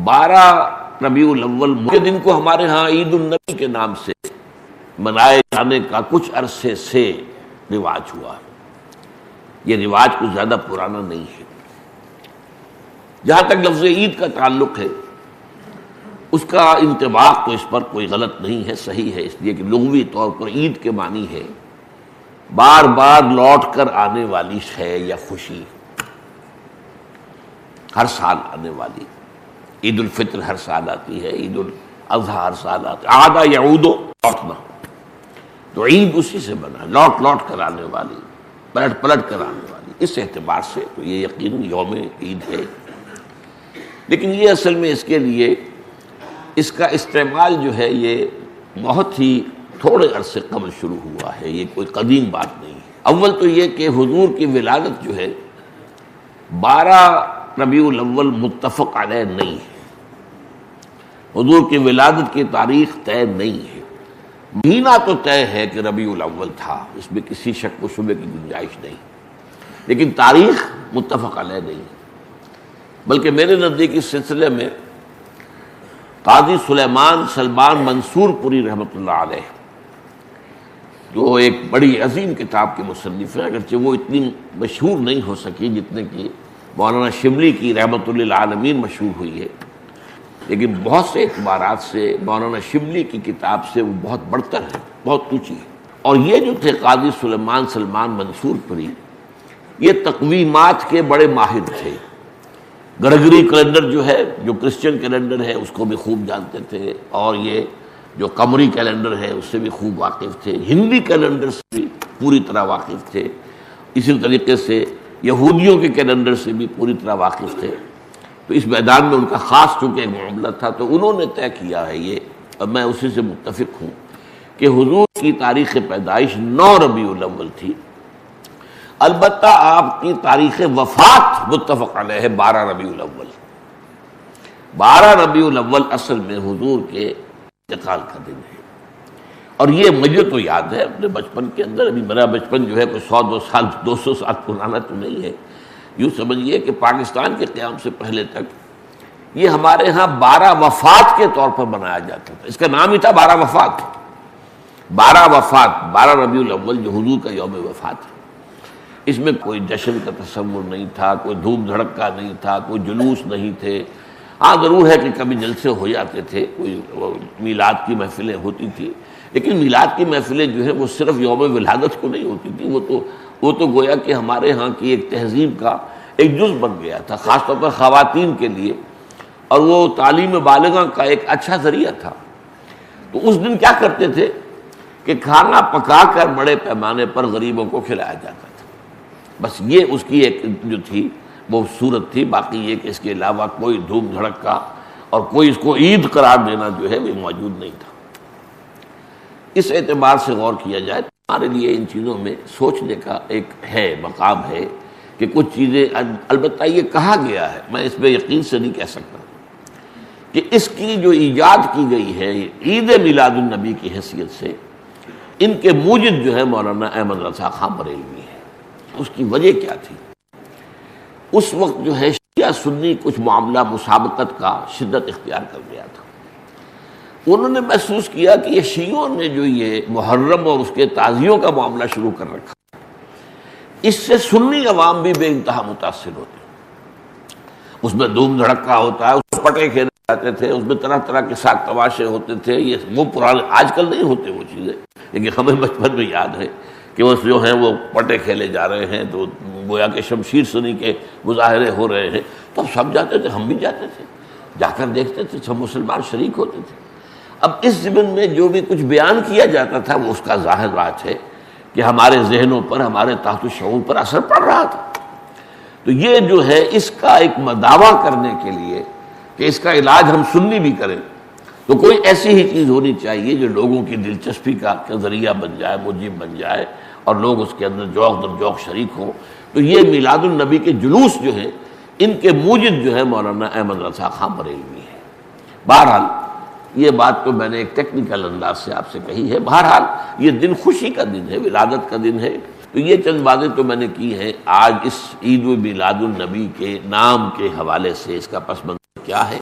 12 ربیع الاول کے دن کو ہمارے ہاں عید النبی کے نام سے منائے جانے کا کچھ عرصے سے رواج ہوا. یہ رواج کچھ زیادہ پرانا نہیں ہے. جہاں تک لفظ عید کا تعلق ہے اس کا انطباق تو اس پر کوئی غلط نہیں ہے، صحیح ہے، اس لیے کہ لغوی طور پر عید کے معنی ہے بار بار لوٹ کر آنے والی شے یا خوشی، ہر سال آنے والی. عید الفطر ہر سال آتی ہے، عید الاضحیٰ ہر سال آتی ہے. عاد یعود، لوٹنا، تو عید اسی سے بنا، لوٹ لوٹ کر آنے والی، پلٹ پلٹ کر آنے والی. اس اعتبار سے تو یہ یقیناً یوم عید ہے. لیکن یہ اصل میں اس کے لیے اس کا استعمال جو ہے یہ بہت ہی تھوڑے عرصے قبل شروع ہوا ہے، یہ کوئی قدیم بات نہیں ہے. اول تو یہ کہ حضور کی ولادت جو ہے 12 ربیع الاول متفق علیہ نہیں ہے. حضور کی ولادت کی تاریخ طے نہیں ہے. مہینہ تو طے ہے کہ ربیع الاول تھا، اس میں کسی شک و شبے کی گنجائش نہیں، لیکن تاریخ متفق علیہ نہیں. بلکہ میرے نزدیک اس سلسلے میں قاضی سلیمان سلمان منصور پوری رحمۃ اللہ علیہ، جو ایک بڑی عظیم کتاب کے مصنف ہیں، اگرچہ وہ اتنی مشہور نہیں ہو سکی جتنے کہ مولانا شبلی کی رحمۃ للعالمین مشہور ہوئی ہے، لیکن بہت سے اعتبارات سے مولانا شبلی کی کتاب سے وہ بہت بڑھتر ہے، بہت اونچی ہے. اور یہ جو تھے قاضی سلیمان سلمان منصور پوری، یہ تقویمات کے بڑے ماہر تھے. گرگری کیلنڈر جو ہے، جو کرسچن کیلنڈر ہے، اس کو بھی خوب جانتے تھے، اور یہ جو قمری کیلنڈر ہے اس سے بھی خوب واقف تھے. ہندی کیلنڈر سے بھی پوری طرح واقف تھے. اسی طریقے سے یہودیوں کے کیلنڈر سے بھی پوری طرح واقف تھے. تو اس میدان میں ان کا خاص چونکہ ایک معاملہ تھا، تو انہوں نے طے کیا ہے یہ، اور میں اسی سے متفق ہوں، کہ حضور کی تاریخ پیدائش 9 ربیع الاول تھی. البتہ آپ کی تاریخ وفات متفق علیہ ہے 12 ربیع الاول. 12 ربیع الاول اصل میں حضور کے انتقال کا دن ہے. اور یہ مجھے تو یاد ہے اپنے بچپن کے اندر، ابھی میرا بچپن جو ہے کوئی 100 سال 200 سال پرانا تو نہیں ہے. یوں سمجھیے کہ پاکستان کے قیام سے پہلے تک یہ ہمارے ہاں 12 وفات کے طور پر منایا جاتا تھا. اس کا نام ہی تھا 12 وفات. 12 وفات، 12 ربیع الاول جو حضور کا یوم وفات ہے. اس میں کوئی جشن کا تصور نہیں تھا، کوئی دھوم دھڑکا نہیں تھا، کوئی جلوس نہیں تھے. ہاں ضرور ہے کہ کبھی جلسے ہو جاتے تھے، کوئی میلاد کی محفلیں ہوتی تھی، لیکن میلاد کی محفلیں جو ہیں وہ صرف یوم ولادت کو نہیں ہوتی تھی. وہ تو گویا کہ ہمارے ہاں کی ایک تہذیب کا ایک جز بن گیا تھا، خاص طور پر خواتین کے لیے، اور وہ تعلیم بالغہ کا ایک اچھا ذریعہ تھا. تو اس دن کیا کرتے تھے کہ کھانا پکا کر بڑے پیمانے پر غریبوں کو کھلایا جاتا تھا. بس یہ اس کی ایک جو تھی وہ صورت تھی. باقی یہ کہ اس کے علاوہ کوئی دھوم دھڑکا اور کوئی اس کو عید قرار دینا جو ہے وہ موجود نہیں تھا. اس اعتبار سے غور کیا جائے تو ہمارے لیے ان چیزوں میں سوچنے کا ایک ہے مقام ہے کہ کچھ چیزیں، البتہ یہ کہا گیا ہے، میں اس پہ یقین سے نہیں کہہ سکتا، کہ اس کی جو ایجاد کی گئی ہے عید میلاد النبی کی حیثیت سے، ان کے موجد جو ہے مولانا احمد رضا خان بریلوی ہے. اس کی وجہ کیا تھی؟ اس وقت جو ہے شیعہ سنی کچھ معاملہ مسابقت کا شدت اختیار کر گیا تھا. انہوں نے محسوس کیا کہ یہ شیعوں نے جو یہ محرم اور اس کے تعزیوں کا معاملہ شروع کر رکھا، اس سے سنی عوام بھی بے انتہا متاثر ہوتے. اس میں دھوم دھڑکا ہوتا ہے، اس میں پٹے کھیلے جاتے تھے، اس میں طرح طرح کے ساتھ تماشے ہوتے تھے. یہ وہ پرانے، آج کل نہیں ہوتے وہ چیزیں، لیکن ہمیں بچپن میں یاد ہے کہ وہ جو ہیں وہ پٹے کھیلے جا رہے ہیں، تو گویا کہ شمشیر سنی کے مظاہرے ہو رہے ہیں. تو اب سب جاتے تھے، ہم بھی جاتے تھے، جا کر دیکھتے تھے، سب مسلمان شریک ہوتے تھے. اب اس ضمن میں جو بھی کچھ بیان کیا جاتا تھا وہ اس کا ظاہر بات ہے کہ ہمارے ذہنوں پر، ہمارے تحت الشعور پر اثر پڑ رہا تھا. تو یہ جو ہے اس کا ایک دعویٰ کرنے کے لیے کہ اس کا علاج ہم سنی بھی کریں، تو کوئی ایسی ہی چیز ہونی چاہیے جو لوگوں کی دلچسپی کا ذریعہ بن جائے، موجب بن جائے، اور لوگ اس کے اندر ذوق در ذوق شریک ہوں. تو یہ میلاد النبی کے جلوس جو ہیں، ان کے موجد جو ہے مولانا احمد رضا خان بریلوی ہے. بہرحال یہ بات تو میں نے ایک ٹیکنیکل انداز سے آپ سے کہی ہے. بہرحال یہ دن خوشی کا دن ہے، ولادت کا دن ہے. تو یہ چند باتیں تو میں نے کی ہیں. آج اس عید میلاد النبی کے نام کے حوالے سے اس کا پس منظر کیا ہے